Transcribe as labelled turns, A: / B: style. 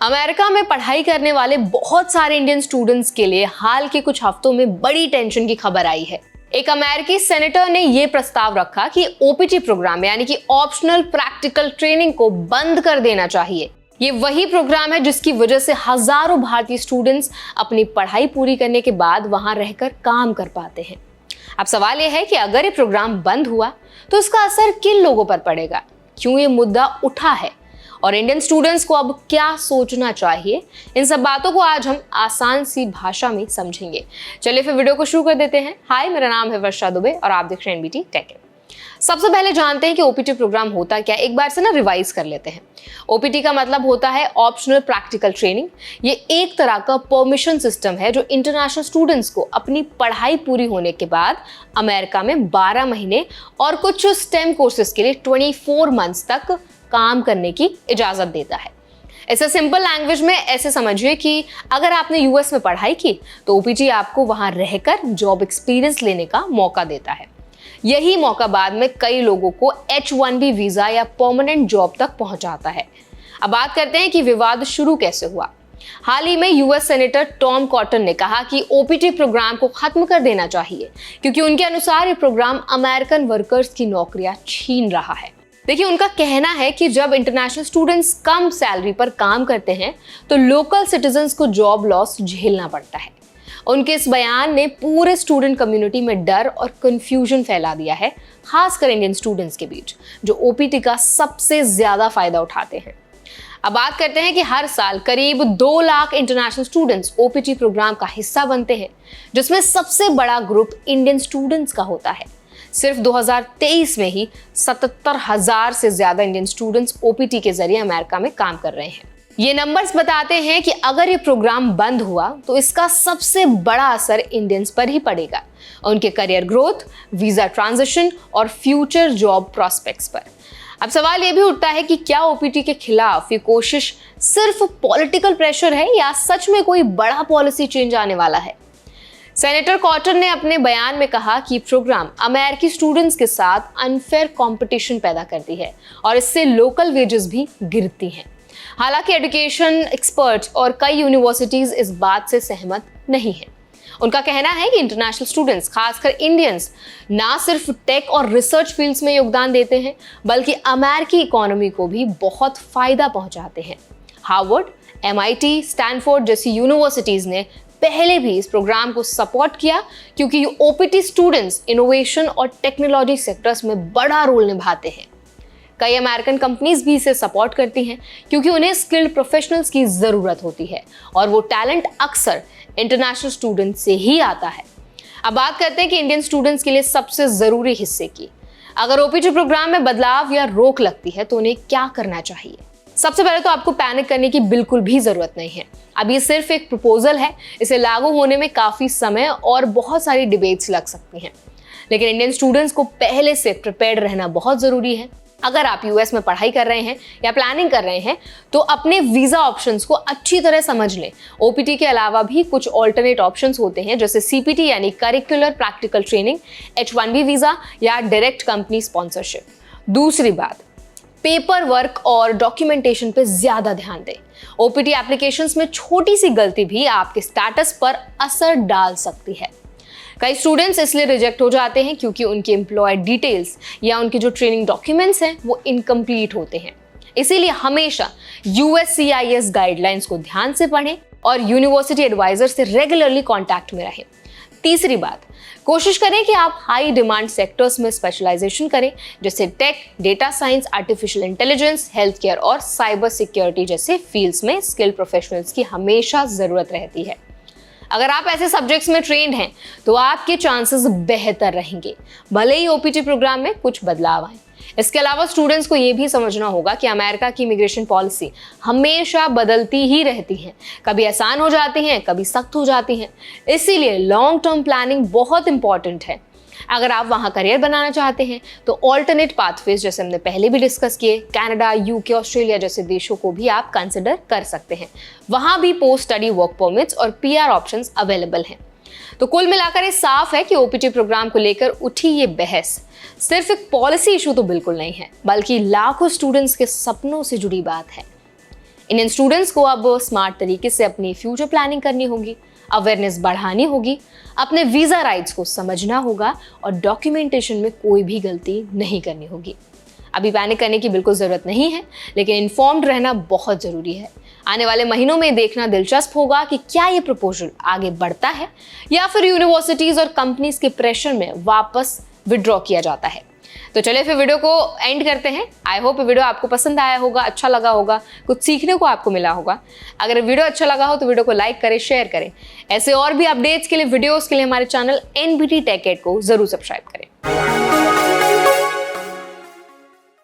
A: America में पढ़ाई करने वाले बहुत सारे इंडियन स्टूडेंट्स के लिए हाल के कुछ हफ्तों में बड़ी टेंशन की खबर आई है। एक अमेरिकी सेनेटर ने यह प्रस्ताव रखा कि ओपीटी प्रोग्राम यानी कि ऑप्शनल प्रैक्टिकल ट्रेनिंग को बंद कर देना चाहिए। ये वही प्रोग्राम है जिसकी वजह से हजारों भारतीय स्टूडेंट्स अपनी पढ़ाई पूरी करने के बाद वहां रहकर काम कर पाते हैं। अब सवाल यह है कि अगर ये प्रोग्राम बंद हुआ तो इसका असर किन लोगों पर पड़ेगा, क्यों ये मुद्दा उठा है और इंडियन स्टूडेंट्स को अब क्या सोचना चाहिए, इन सब बातों को आज हम आसान सी भाषा में समझेंगे। चलिए फिर वीडियो को शुरू कर देते हैं। हाय, मेरा नाम है वर्षा दुबे और आप देख रहे हैं एनबीटी टेक। सबसे पहले जानते हैं कि ओपीटी प्रोग्राम होता क्या, एक बार से रिवाइज कर लेते हैं। ओपीटी का मतलब होता है ऑप्शनल प्रैक्टिकल ट्रेनिंग। ये एक तरह का परमिशन सिस्टम है जो इंटरनेशनल स्टूडेंट्स को अपनी पढ़ाई पूरी होने के बाद अमेरिका में 12 महीने और कुछ स्टेम कोर्सेज के लिए 24 मंथ्स तक काम करने की इजाजत देता है। ऐसे सिंपल लैंग्वेज में ऐसे समझिए कि अगर आपने यूएस में पढ़ाई की तो ओपीटी आपको वहां रहकर जॉब एक्सपीरियंस लेने का मौका देता है। यही मौका बाद में कई लोगों को H-1B वीजा या परमानेंट जॉब तक पहुंचाता है। अब बात करते हैं कि विवाद शुरू कैसे हुआ। हाल ही में यूएस सेनेटर टॉम कॉटन ने कहा कि ओपीटी प्रोग्राम को खत्म कर देना चाहिए क्योंकि उनके अनुसार ये प्रोग्राम अमेरिकन वर्कर्स की नौकरियां छीन रहा है। देखिए, उनका कहना है कि जब इंटरनेशनल स्टूडेंट्स कम सैलरी पर काम करते हैं तो लोकल सिटीजन्स को जॉब लॉस झेलना पड़ता है। उनके इस बयान ने पूरे स्टूडेंट कम्युनिटी में डर और कंफ्यूजन फैला दिया है, खासकर इंडियन स्टूडेंट्स के बीच जो ओपीटी का सबसे ज्यादा फायदा उठाते हैं। अब बात करते हैं कि हर साल करीब 2 lakh international students OPT program का हिस्सा बनते हैं, जिसमें सबसे बड़ा ग्रुप इंडियन स्टूडेंट्स का होता है। सिर्फ 2023 में ही 77,000 से ज्यादा इंडियन स्टूडेंट्स ओपीटी के जरिए अमेरिका में काम कर रहे हैं। ये नंबर्स बताते हैं कि अगर ये प्रोग्राम बंद हुआ तो इसका सबसे बड़ा असर इंडियंस पर ही पड़ेगा, उनके करियर ग्रोथ, वीजा ट्रांजिशन और फ्यूचर जॉब प्रोस्पेक्ट्स पर। अब सवाल ये भी उठता है कि क्या ओपीटी के खिलाफ ये कोशिश सिर्फ पॉलिटिकल प्रेशर है या सच में कोई बड़ा पॉलिसी चेंज आने वाला है। सेनेटर कॉटन ने अपने बयान में कहा कि प्रोग्राम अमेरिकी स्टूडेंट्स के साथ अनफेयर कंपटीशन पैदा करती है और इससे लोकल वेजेस भी गिरती हैं। हालांकि एजुकेशन एक्सपर्ट्स और कई यूनिवर्सिटीज इस बात से सहमत नहीं हैं। उनका कहना है कि इंटरनेशनल स्टूडेंट्स, खासकर इंडियंस, ना सिर्फ टेक और रिसर्च फील्ड्स में योगदान देते हैं बल्कि अमेरिकी इकोनॉमी को भी बहुत फायदा पहुंचाते हैं। हार्वर्ड, MIT, स्टैनफोर्ड जैसी यूनिवर्सिटीज ने पहले भी इस प्रोग्राम को सपोर्ट किया क्योंकि ओपीटी स्टूडेंट्स इनोवेशन और टेक्नोलॉजी सेक्टर्स में बड़ा रोल निभाते हैं। कई अमेरिकन कंपनीज भी इसे सपोर्ट करती हैं क्योंकि उन्हें स्किल्ड प्रोफेशनल्स की जरूरत होती है और वो टैलेंट अक्सर इंटरनेशनल स्टूडेंट से ही आता है। अब बात करते हैं कि इंडियन स्टूडेंट्स के लिए सबसे जरूरी हिस्से की। अगर ओपीटी प्रोग्राम में बदलाव या रोक लगती है तो उन्हें क्या करना चाहिए। सबसे पहले तो आपको पैनिक करने की बिल्कुल भी जरूरत नहीं है। अब ये सिर्फ एक प्रपोजल है, इसे लागू होने में काफी समय और बहुत सारी डिबेट्स लग सकती हैं, लेकिन इंडियन स्टूडेंट्स को पहले से प्रिपेयर्ड रहना बहुत जरूरी है। अगर आप यूएस में पढ़ाई कर रहे हैं या प्लानिंग कर रहे हैं तो अपने वीजा ऑप्शंस को अच्छी तरह समझ लें। ओपीटी के अलावा भी कुछ ऑल्टरनेट ऑप्शंस होते हैं जैसे CPT यानी curricular practical training, H-1B visa या डायरेक्ट कंपनी स्पॉन्सरशिप। दूसरी बात, पेपर वर्क और डॉक्यूमेंटेशन पे ज्यादा ध्यान दें। ओपीटी एप्लीकेशंस में छोटी सी गलती भी आपके स्टेटस पर असर डाल सकती है। कई स्टूडेंट्स इसलिए रिजेक्ट हो जाते हैं क्योंकि उनके एम्प्लॉय डिटेल्स या उनके जो ट्रेनिंग डॉक्यूमेंट्स हैं वो इनकम्प्लीट होते हैं। इसीलिए हमेशा USCIS गाइडलाइंस को ध्यान से पढ़ें और यूनिवर्सिटी एडवाइजर से रेगुलरली कांटेक्ट में रहें। तीसरी बात, कोशिश करें कि आप हाई डिमांड सेक्टर्स में स्पेशलाइजेशन करें जैसे tech, data science, artificial intelligence, health care और साइबर सिक्योरिटी जैसे फील्ड्स में स्किल्ड प्रोफेशनल्स की हमेशा जरूरत रहती है। अगर आप ऐसे सब्जेक्ट्स में ट्रेंड हैं तो आपके चांसेस बेहतर रहेंगे, भले ही ओपीटी प्रोग्राम में कुछ बदलाव आए। इसके अलावा स्टूडेंट्स को यह भी समझना होगा कि अमेरिका की इमिग्रेशन पॉलिसी हमेशा बदलती ही रहती है, कभी आसान हो जाती हैं, कभी सख्त हो जाती हैं। इसीलिए लॉन्ग टर्म प्लानिंग बहुत इंपॉर्टेंट है। अगर आप वहां करियर बनाना चाहते हैं तो ऑल्टरनेट पाथवेज जैसे हमने पहले भी डिस्कस किए, कनाडा, UK, ऑस्ट्रेलिया जैसे देशों को भी आप कंसिडर कर सकते हैं। वहां भी पोस्ट स्टडी वर्क परमिट्स और PR ऑप्शंस अवेलेबल हैं। तो कुल मिलाकर ये साफ है कि ओपीटी प्रोग्राम को लेकर उठी ये बहस सिर्फ एक पॉलिसी इशू तो बिल्कुल नहीं है, बल्कि लाखों स्टूडेंट्स के सपनों से जुड़ी बात है। इंडियन स्टूडेंट्स को अब स्मार्ट तरीके से अपनी फ्यूचर प्लानिंग करनी होगी, अवेयरनेस बढ़ानी होगी, अपने वीज़ा राइट्स को समझना होगा और डॉक्यूमेंटेशन में कोई भी गलती नहीं करनी होगी। अभी पैनिक करने की बिल्कुल ज़रूरत नहीं है, लेकिन इन्फॉर्म्ड रहना बहुत ज़रूरी है। आने वाले महीनों में देखना दिलचस्प होगा कि क्या ये प्रपोजल आगे बढ़ता है या फिर यूनिवर्सिटीज़ और कंपनीज के प्रेशर में वापस विड्रॉ किया जाता है। तो चलिए फिर वीडियो को एंड करते हैं। आई होप वीडियो आपको पसंद आया होगा, अच्छा लगा होगा, कुछ सीखने को आपको मिला होगा। अगर वीडियो अच्छा लगा हो तो वीडियो को लाइक करें, शेयर करें। ऐसे और भी अपडेट्स के लिए, वीडियोस के लिए हमारे चैनल NBT Tech Ed को जरूर सब्सक्राइब करें।